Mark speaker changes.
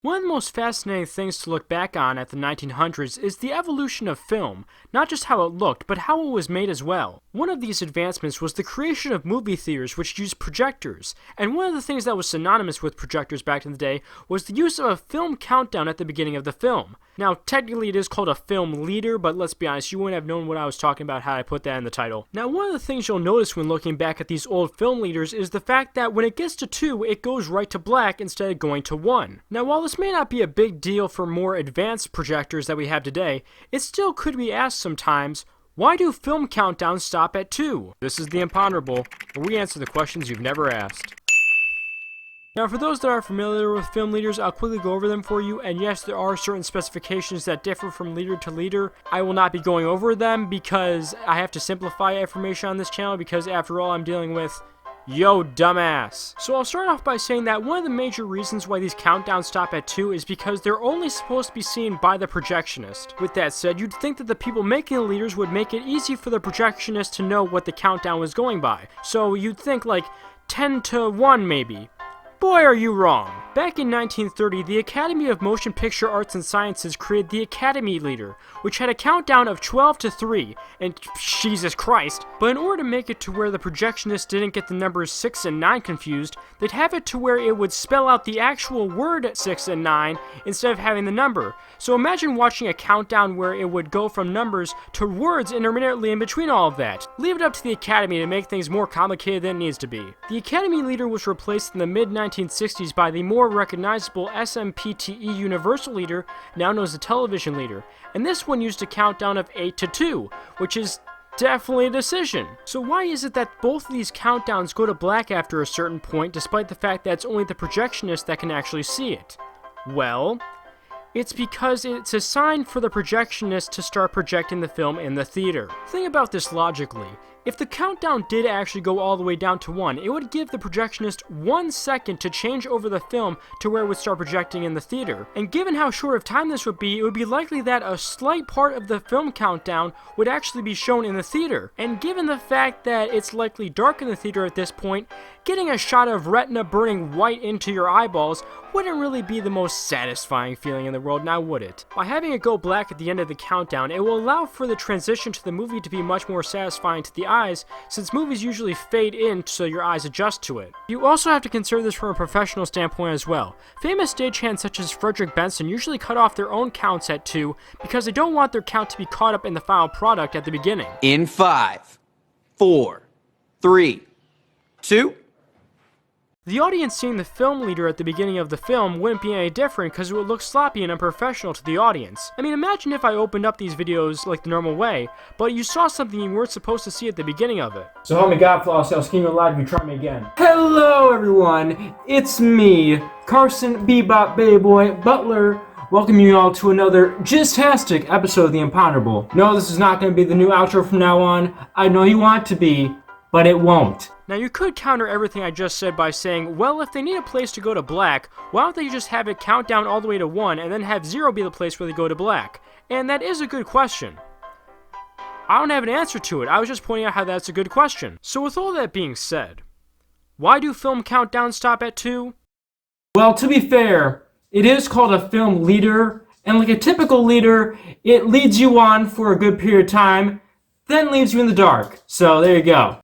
Speaker 1: One of the most fascinating things to look back on at the 1900s is the evolution of film, not just how it looked, but how it was made as well. One of these advancements was the creation of movie theaters which used projectors, and one of the things that was synonymous with projectors back in the day was the use of a film countdown at the beginning of the film. Now, technically it is called a film leader, but let's be honest, you wouldn't have known what I was talking about had I put that in the title. Now, one of the things you'll notice when looking back at these old film leaders is the fact that when it gets to 2, it goes right to black instead of going to 1. Now, while this may not be a big deal for more advanced projectors that we have today, it still could be asked sometimes, why do film countdowns stop at 2? This is the Imponderable, where we answer the questions you've never asked. Now, for those that are familiar with film leaders, I'll quickly go over them for you, and yes, there are certain specifications that differ from leader to leader. I will not be going over them because I have to simplify information on this channel because after all, I'm dealing with yo, dumbass. So I'll start off by saying that one of the major reasons why these countdowns stop at 2 is because they're only supposed to be seen by the projectionist. With that said, you'd think that the people making the leaders would make it easy for the projectionist to know what the countdown was going by. So you'd think like 10 to 1 maybe. Boy, are you wrong. Back in 1930, the Academy of Motion Picture Arts and Sciences created the Academy Leader, which had a countdown of 12 to 3, and Jesus Christ, but in order to make it to where the projectionist didn't get the numbers 6 and 9 confused, they'd have it to where it would spell out the actual word 6 and 9 instead of having the number. So imagine watching a countdown where it would go from numbers to words intermittently in between all of that. Leave it up to the Academy to make things more complicated than it needs to be. The Academy Leader was replaced in the mid-1960s by the more recognizable SMPTE Universal Leader, now known as the Television Leader, and this one used a countdown of 8 to 2, which is definitely a decision. So why is it that both of these countdowns go to black after a certain point, despite the fact that it's only the projectionist that can actually see it? Well, it's because it's a sign for the projectionist to start projecting the film in the theater. Think about this logically. If the countdown did actually go all the way down to 1, it would give the projectionist 1 second to change over the film to where it would start projecting in the theater. And given how short of time this would be, it would be likely that a slight part of the film countdown would actually be shown in the theater. And given the fact that it's likely dark in the theater at this point, getting a shot of retina burning white into your eyeballs wouldn't really be the most satisfying feeling in the world, now would it? By having it go black at the end of the countdown, it will allow for the transition to the movie to be much more satisfying to the eyes, since movies usually fade in so your eyes adjust to it. You also have to consider this from a professional standpoint as well. Famous stagehands such as Frederick Benson usually cut off their own counts at 2 because they don't want their count to be caught up in the final product at the beginning.
Speaker 2: In 5, 4, 3, 2.
Speaker 1: The audience seeing the film leader at the beginning of the film wouldn't be any different because it would look sloppy and unprofessional to the audience. I mean, imagine if I opened up these videos like the normal way, but you saw something you weren't supposed to see at the beginning of it.
Speaker 3: So help me God, Floss, I'll scheme live if you try me again. Hello everyone, it's me, Carson Bebop Bayboy Butler, welcoming you all to another Jiztastic episode of The Imponderable. No, this is not going to be the new outro from now on. I know you want it to be, but it won't.
Speaker 1: Now you could counter everything I just said by saying, well, if they need a place to go to black, why don't they just have it count down all the way to 1 and then have 0 be the place where they go to black? And that is a good question. I don't have an answer to it, I was just pointing out how that's a good question. So with all that being said, why do film countdowns stop at 2?
Speaker 3: Well, to be fair, it is called a film leader, and like a typical leader, it leads you on for a good period of time, then leaves you in the dark. So there you go.